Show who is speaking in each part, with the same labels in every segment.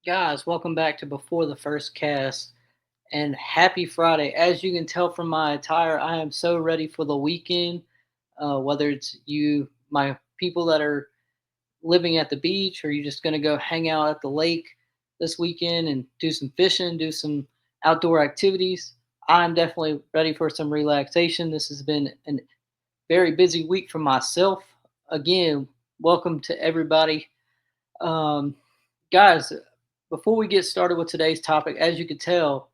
Speaker 1: Guys, welcome back to Before the First Cast and happy Friday. As you can tell from my attire, I am so ready for the weekend. Whether it's you, my people that are living at the beach, or you're just going to go hang out at the lake this weekend and do some fishing, do some outdoor activities, I'm definitely ready for some relaxation. This has been a very busy week for myself. Again, welcome to everybody. Um, Guys, before we get started with today's topic, as you can tell,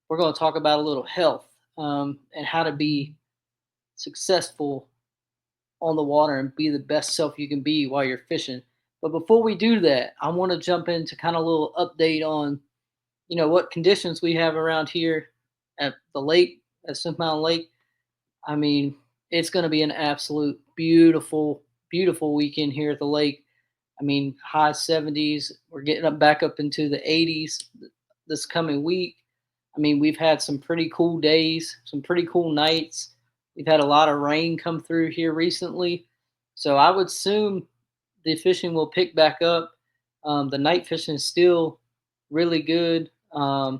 Speaker 1: we're going to talk about a little health and how to be successful on the water and be the best self you can be while you're fishing. But before we do that, I want to jump into kind of a little update on, what conditions we have around here at the lake, at Smith Mountain Lake. I mean, it's going to be an absolute beautiful, beautiful weekend here at the lake. I mean, high 70s. We're getting up back up into the 80s this coming week. I mean, we've had some pretty cool days, some pretty cool nights. We've had a lot of rain come through here recently. So I would assume the fishing will pick back up. The night fishing is still really good. I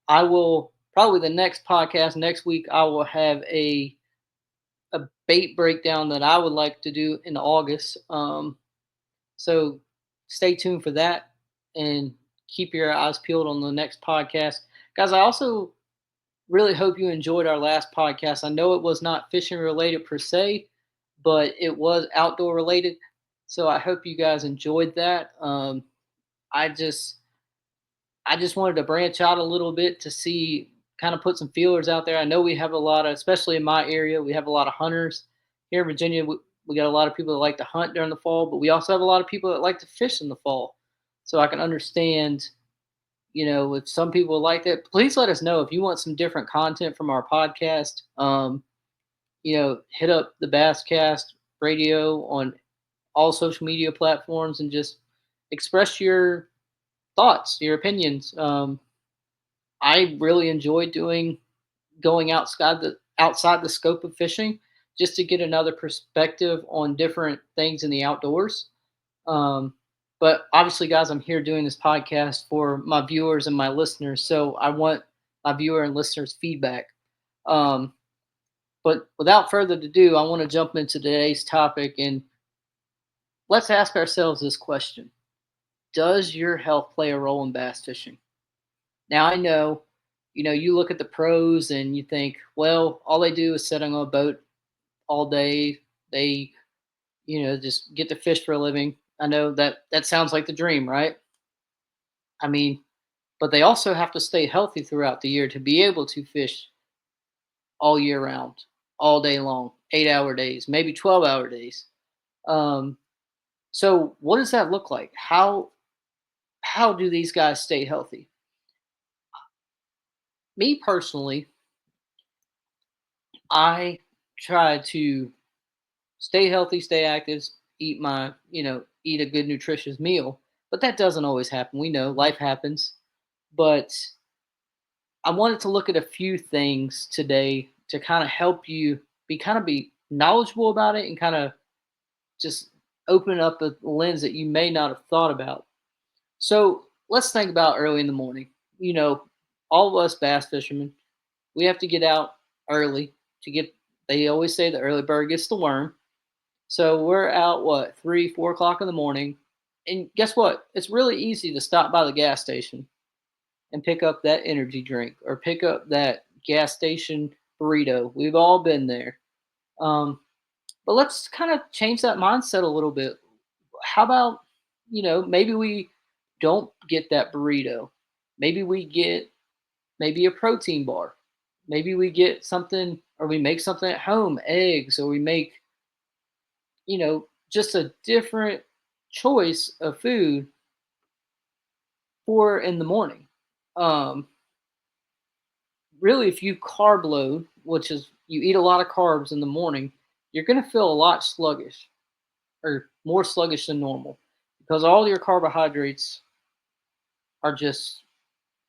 Speaker 1: will probably the next podcast next week, I will have a bait breakdown that I would like to do in August. So stay tuned for that and keep your eyes peeled on the next podcast. Guys, I also really hope you enjoyed our last podcast. I know it was not fishing related per se, but it was outdoor related. So I hope you guys enjoyed that. I just I just wanted to branch out a little bit to see, kind of put some feelers out there. I know we have a lot of, especially in my area, we have a lot of hunters here in Virginia. We got a lot of people that like to hunt during the fall, but we also have a lot of people that like to fish in the fall. So I can understand, if some people like that. Please let us know if you want some different content from our podcast. Hit up the Basscast radio on all social media platforms and just express your thoughts, your opinions. I really enjoy going outside the scope of fishing just to get another perspective on different things in the outdoors. Um, but obviously, guys, I'm here doing this podcast for my viewers and my listeners, so I want my viewer and listeners' feedback. Um, but without further ado, I want to jump into today's topic and let's ask ourselves this question: does your health play a role in bass fishing? Now I know, you look at the pros and you think, well, all they do is sit on a boat all day. They, just get to fish for a living. I know that sounds like the dream, right? I mean, but they also have to stay healthy throughout the year to be able to fish all year round, all day long, 8-hour days, maybe 12-hour days. Um, so what does that look like? How do these guys stay healthy? Me personally, I try to stay healthy, stay active, eat a good nutritious meal. But that doesn't always happen. We know life happens. But I wanted to look at a few things today to kind of help you be knowledgeable about it and kind of just open up a lens that you may not have thought about. So let's think about early in the morning. You know, all of us bass fishermen, we have to get out early to get. They always say the early bird gets the worm. So we're out, what, 3, 4 o'clock in the morning. And guess what? It's really easy to stop by the gas station and pick up that energy drink or pick up that gas station burrito. We've all been there. Um, but let's kind of change that mindset a little bit. How about, maybe we don't get that burrito? Maybe we get maybe a protein bar. Maybe we get something or we make something at home, eggs, or we make just a different choice of food for in the morning. Um, Really, if you carb load, which is you eat a lot of carbs in the morning, you're going to feel a lot sluggish or more sluggish than normal because all your carbohydrates are just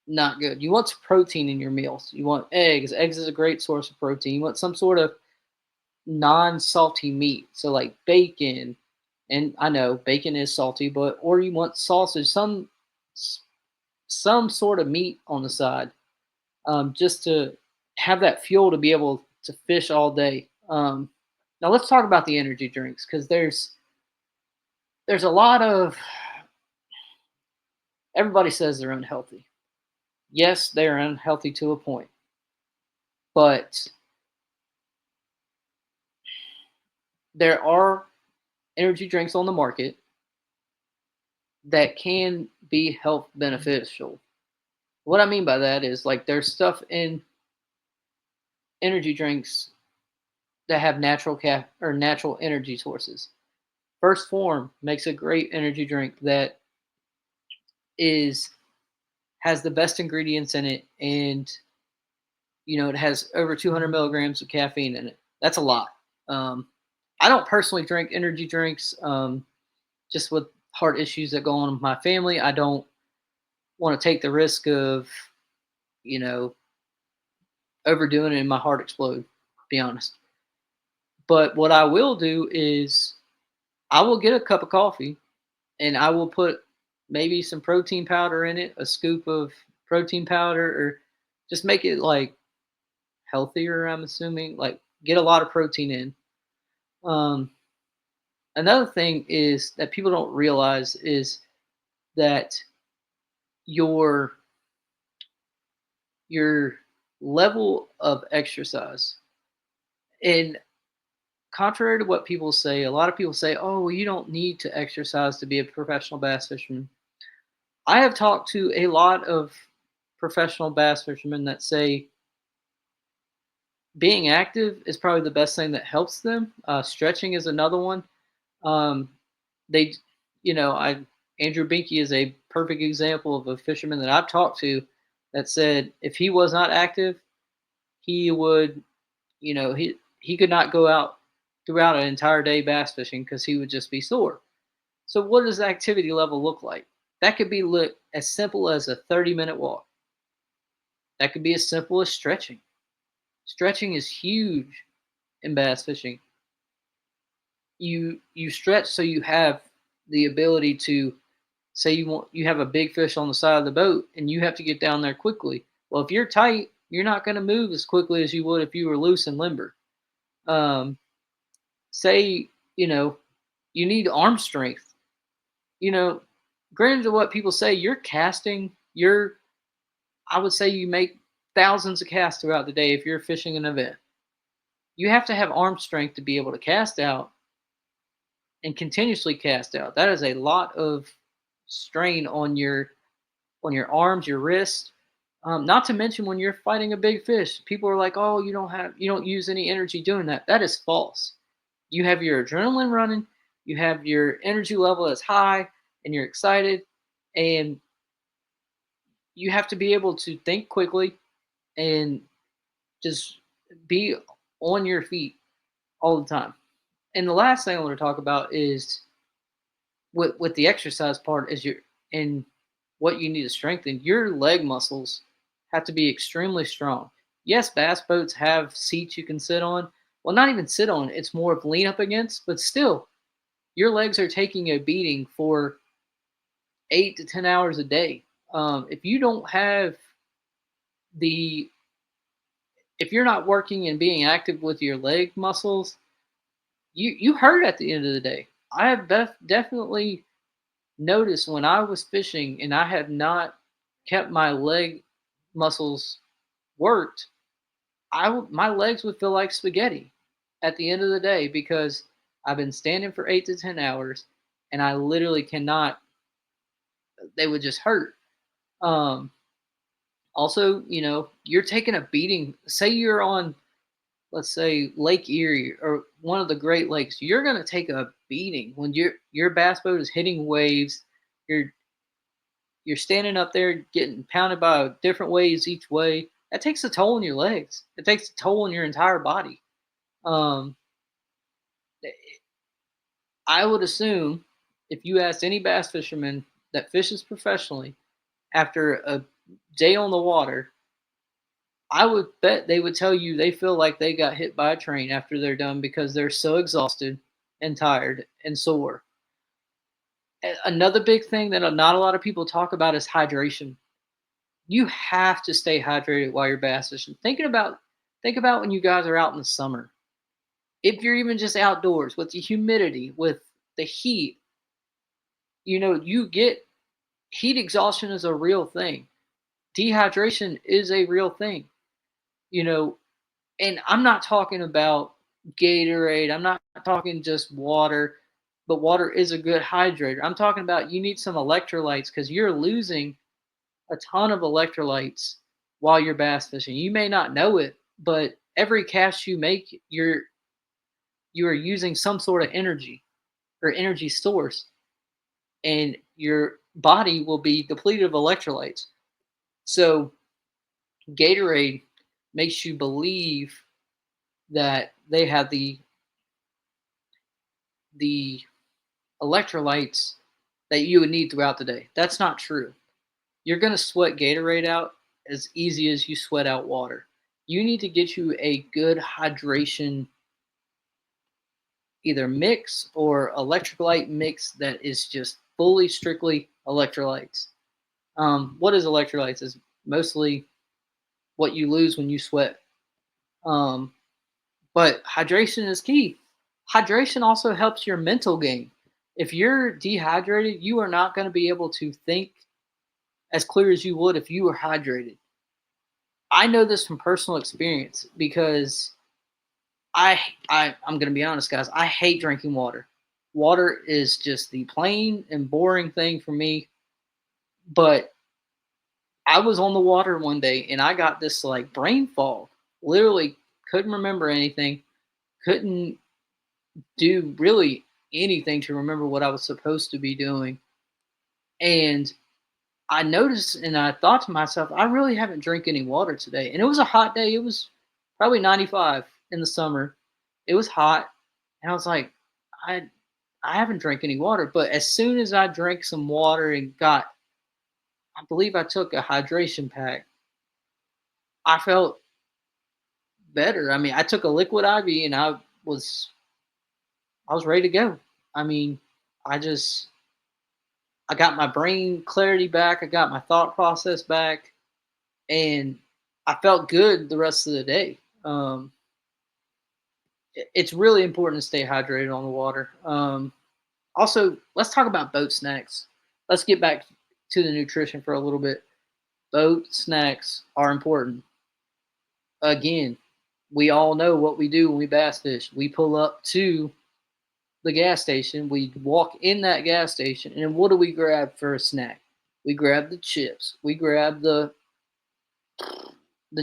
Speaker 1: not good. You want some protein in your meals. You want eggs. Eggs is a great source of protein. You want some sort of non-salty meat. So like bacon, and I know bacon is salty, but or you want sausage, some s- some sort of meat on the side, just to have that fuel to be able to fish all day. Now let's talk about the energy drinks because there's a lot of everybody says they're unhealthy. Yes, they're unhealthy to a point, but there are energy drinks on the market that can be health beneficial. What I mean by that is like there's stuff in energy drinks that have natural or natural energy sources. First Form makes a great energy drink that is has the best ingredients in it, and it has over 200 milligrams of caffeine in it. That's a lot. Um, I don't personally drink energy drinks, just with heart issues that go on in my family. I don't want to take the risk of you know overdoing it and my heart explode. To be honest, but what I will do is I will get a cup of coffee and I will put maybe some protein powder in it, a scoop of protein powder, or just make it like healthier. I'm assuming like get a lot of protein in. Um, Another thing is that people don't realize is that your your level of exercise, and contrary to what people say, a lot of people say, "Oh, well, you don't need to exercise to be a professional bass fisherman." I have talked to a lot of professional bass fishermen that say being active is probably the best thing that helps them. Stretching is another one. Um, they, I Andrew Binky is a perfect example of a fisherman that I've talked to that said if he was not active, he would, he could not go out throughout an entire day bass fishing because he would just be sore. So, what does the activity level look like? That could be as simple as a 30-minute walk. That could be as simple as stretching. Stretching is huge in bass fishing. You stretch so you have the ability to say you have a big fish on the side of the boat and you have to get down there quickly. Well, if you're tight, you're not going to move as quickly as you would if you were loose and limber. Um, Say you need arm strength. You know, Granted to what people say, you're casting. I would say you make thousands of casts throughout the day if you're fishing an event. You have to have arm strength to be able to cast out and continuously cast out. That is a lot of strain on your arms, your wrists. Not to mention when you're fighting a big fish, people are like, "Oh, you don't use any energy doing that." That is false. You have your adrenaline running, you have your energy level is high, and you're excited, and you have to be able to think quickly and just be on your feet all the time. And the last thing I want to talk about is with the exercise part is your and what you need to strengthen. Your leg muscles have to be extremely strong. Yes, bass boats have seats you can sit on. Well, not even sit on. It's more of lean up against, but still, your legs are taking a beating for 8 to 10 hours a day. If you don't have the if you're not working and being active with your leg muscles, you hurt at the end of the day. I have definitely noticed when I was fishing and I had not kept my leg muscles worked, my legs would feel like spaghetti at the end of the day because I've been standing for 8 to 10 hours and I literally cannot. They would just hurt. Um, Also, you're taking a beating. Say you're on, let's say, Lake Erie or one of the Great Lakes. You're going to take a beating when your bass boat is hitting waves. You're you're standing up there getting pounded by different waves each way. That takes a toll on your legs. It takes a toll on your entire body. Um, I would assume if you asked any bass fisherman that fishes professionally after a day on the water, I would bet they would tell you they feel like they got hit by a train after they're done because they're so exhausted and tired and sore. Another big thing that not a lot of people talk about is hydration. You have to stay hydrated while you're bass fishing. Think about when you guys are out in the summer. If you're even just outdoors with the humidity, with the heat, you get heat exhaustion is a real thing. Dehydration is a real thing. You know, and I'm not talking about Gatorade. I'm not talking just water, but water is a good hydrator. I'm talking about you need some electrolytes because you're losing a ton of electrolytes while you're bass fishing. You may not know it, but every cast you make, you are using some sort of energy or energy source, and your body will be depleted of electrolytes. So Gatorade makes you believe that they have the electrolytes that you would need throughout the day. That's not true. You're going to sweat Gatorade out as easy as you sweat out water. You need to get you a good hydration, either mix or electrolyte mix that is just fully strictly electrolytes. What is electrolytes? Is mostly what you lose when you sweat. Um, but hydration is key. Hydration also helps your mental game. If you're dehydrated, you are not going to be able to think as clear as you would if you were hydrated. I know this from personal experience because I'm going to be honest, guys. I hate drinking water. Water is just the plain and boring thing for me. But I was on the water one day and I got this like brain fog. Literally couldn't remember anything. Couldn't do really anything to remember what I was supposed to be doing. And I noticed and I thought to myself, I really haven't drank any water today. And it was a hot day. It was probably 95 in the summer. It was hot. And I was like, I I haven't drank any water. But as soon as I drank some water and I believe I took a hydration pack, I felt better. I mean, I took a liquid IV and I was ready to go. I mean, I just I got my brain clarity back. I got my thought process back, and I felt good the rest of the day. It's really important to stay hydrated on the water. Also, let's talk about boat snacks. Let's get back to the nutrition for a little bit. Boat snacks are important. Again, we all know what we do when we bass fish. We pull up to the gas station, we walk in that gas station, and what do we grab for a snack? We grab the chips, we grab the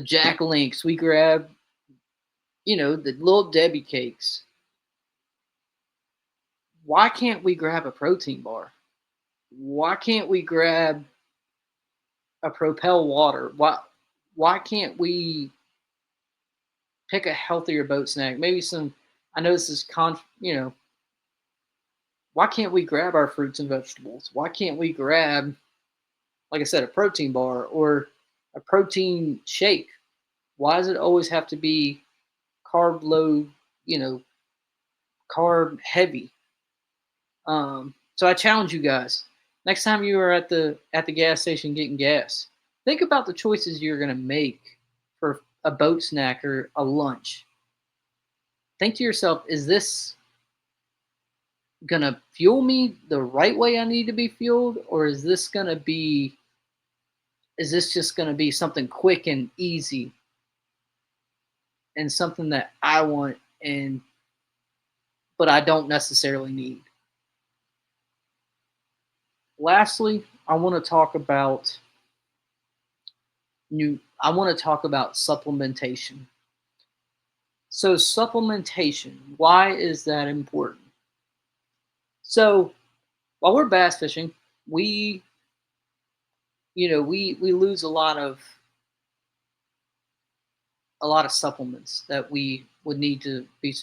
Speaker 1: Jack Links, we grab, the little Debbie cakes. Why can't we grab a protein bar? Why can't we grab a Propel water? Why can't we pick a healthier boat snack? Maybe some. I know this is why can't we grab our fruits and vegetables? Why can't we grab, like I said, a protein bar or a protein shake? Why does it always have to be carb low, you know, carb heavy? So I challenge you guys. Next time you are at the gas station getting gas, think about the choices you're gonna make for a boat snack or a lunch. Think to yourself, is this gonna fuel me the right way I need to be fueled, or is this just gonna be something quick and easy and something that I want and but I don't necessarily need? Lastly, I want to talk about supplementation. So supplementation, why is that important? So while we're bass fishing, we we lose a lot of supplements that we would need to be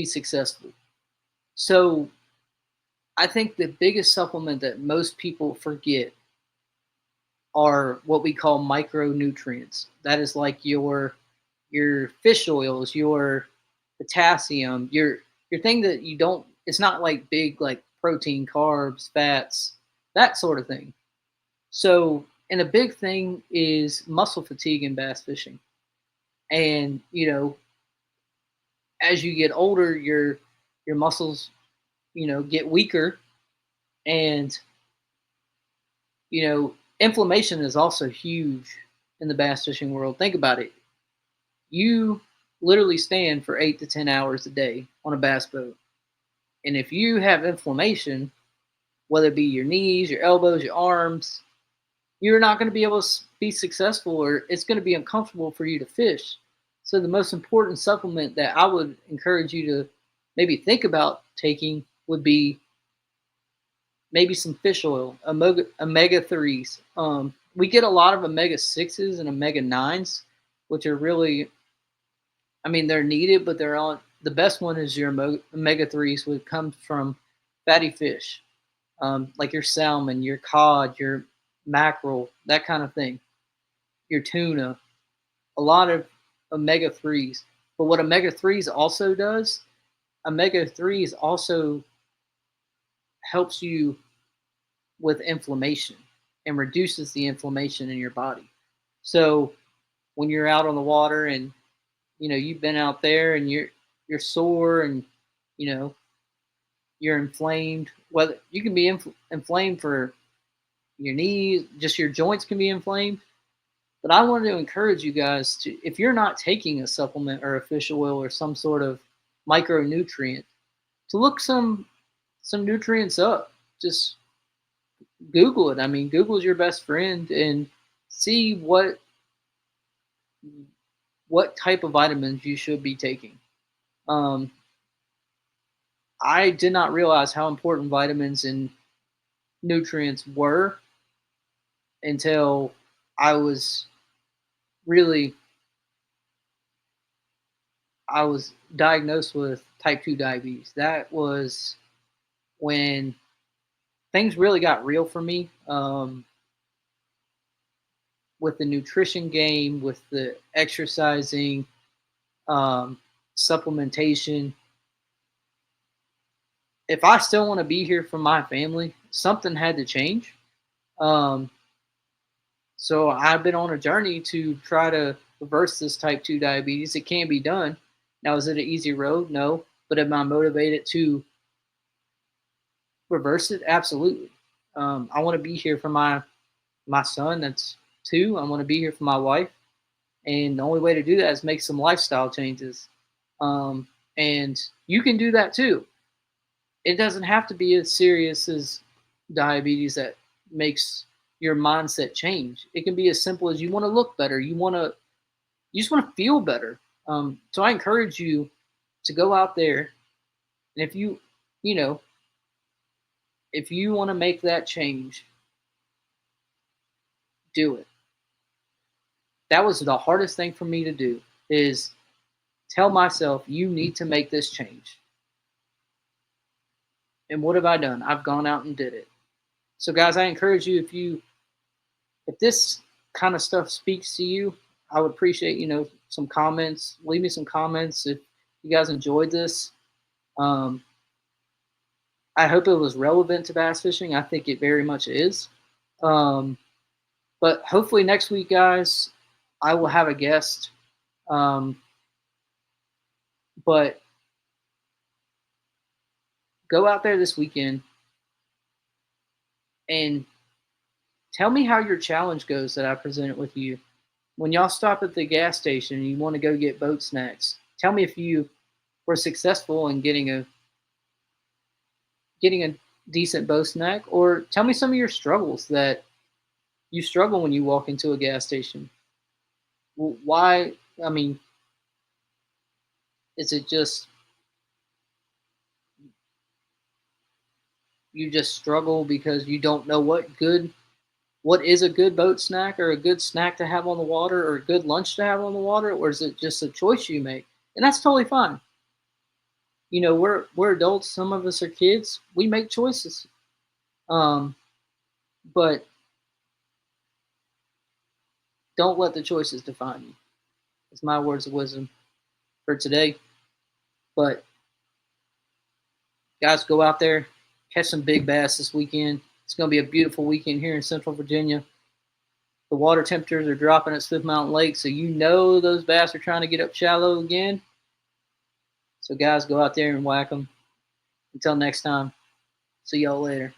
Speaker 1: successful. So I think the biggest supplement that most people forget are what we call micronutrients. That is like your fish oils, your potassium, your thing that you don't. It's not like big like protein, carbs, fats, that sort of thing. So, and a big thing is muscle fatigue in bass fishing. And, as you get older, your muscles, get weaker, and, inflammation is also huge in the bass fishing world. Think about it. You literally stand for 8 to 10 hours a day on a bass boat. And if you have inflammation, whether it be your knees, your elbows, your arms, you're not going to be able to be successful, or it's going to be uncomfortable for you to fish. So the most important supplement that I would encourage you to maybe think about taking would be maybe some fish oil, omega 3s. We get a lot of omega 6s and omega 9s, which are really, I mean, they're needed, but they're on the best one is your omega 3s, which comes from fatty fish, like your salmon, your cod, your mackerel, that kind of thing, your tuna, a lot of omega 3s. But what omega 3s also does, omega 3s also helps you with inflammation and reduces the inflammation in your body. So when you're out on the water and you've been out there and you're sore and you know you're inflamed, whether you can be inflamed for your knees, just your joints can be inflamed. But I wanted to encourage you guys to, if you're not taking a supplement or a fish oil or some sort of micronutrient, to look some nutrients up. Just Google it. I mean, Google's your best friend, and see what type of vitamins you should be taking. Um, I did not realize how important vitamins and nutrients were until I was really I was diagnosed with type 2 diabetes. That was when things really got real for me, with the nutrition game, with the exercising, um, supplementation. If I still want to be here for my family, something had to change. Um, so I've been on a journey to try to reverse this type 2 diabetes. It can be done. Now, is it an easy road? No. But am I motivated to reverse it? Absolutely. I want to be here for my son that's 2. I want to be here for my wife, and the only way to do that is make some lifestyle changes. Um, and you can do that too. It doesn't have to be as serious as diabetes that makes your mindset change. It can be as simple as you want to look better. You just want to feel better. So I encourage you to go out there, and you know, if you want to make that change, do it. That was the hardest thing for me to do, is tell myself you need to make this change. And what have I done? I've gone out and did it. So guys, I encourage you, if this kind of stuff speaks to you, I would appreciate, some comments. Leave me some comments if you guys enjoyed this. Um, I hope it was relevant to bass fishing. I think it very much is. Um, but hopefully next week, guys, I will have a guest. Um, but go out there this weekend and tell me how your challenge goes that I presented with you. When y'all stop at the gas station and you want to go get boat snacks, tell me if you were successful in getting a decent boat snack, or tell me some of your struggles that you struggle when you walk into a gas station. Why? I mean, is it just you just struggle because you don't know what is a good boat snack, or a good snack to have on the water, or a good lunch to have on the water, or is it just a choice you make? And that's totally fine. We're adults. Some of us are kids. We make choices. Um, but don't let the choices define you. It's my words of wisdom for today. But guys, go out there, Catch some big bass this weekend. It's going to be a beautiful weekend here in Central Virginia. The water temperatures are dropping at Swift Mountain Lake, so you know those bass are trying to get up shallow again. So guys, go out there and whack them. Until next time, see y'all later.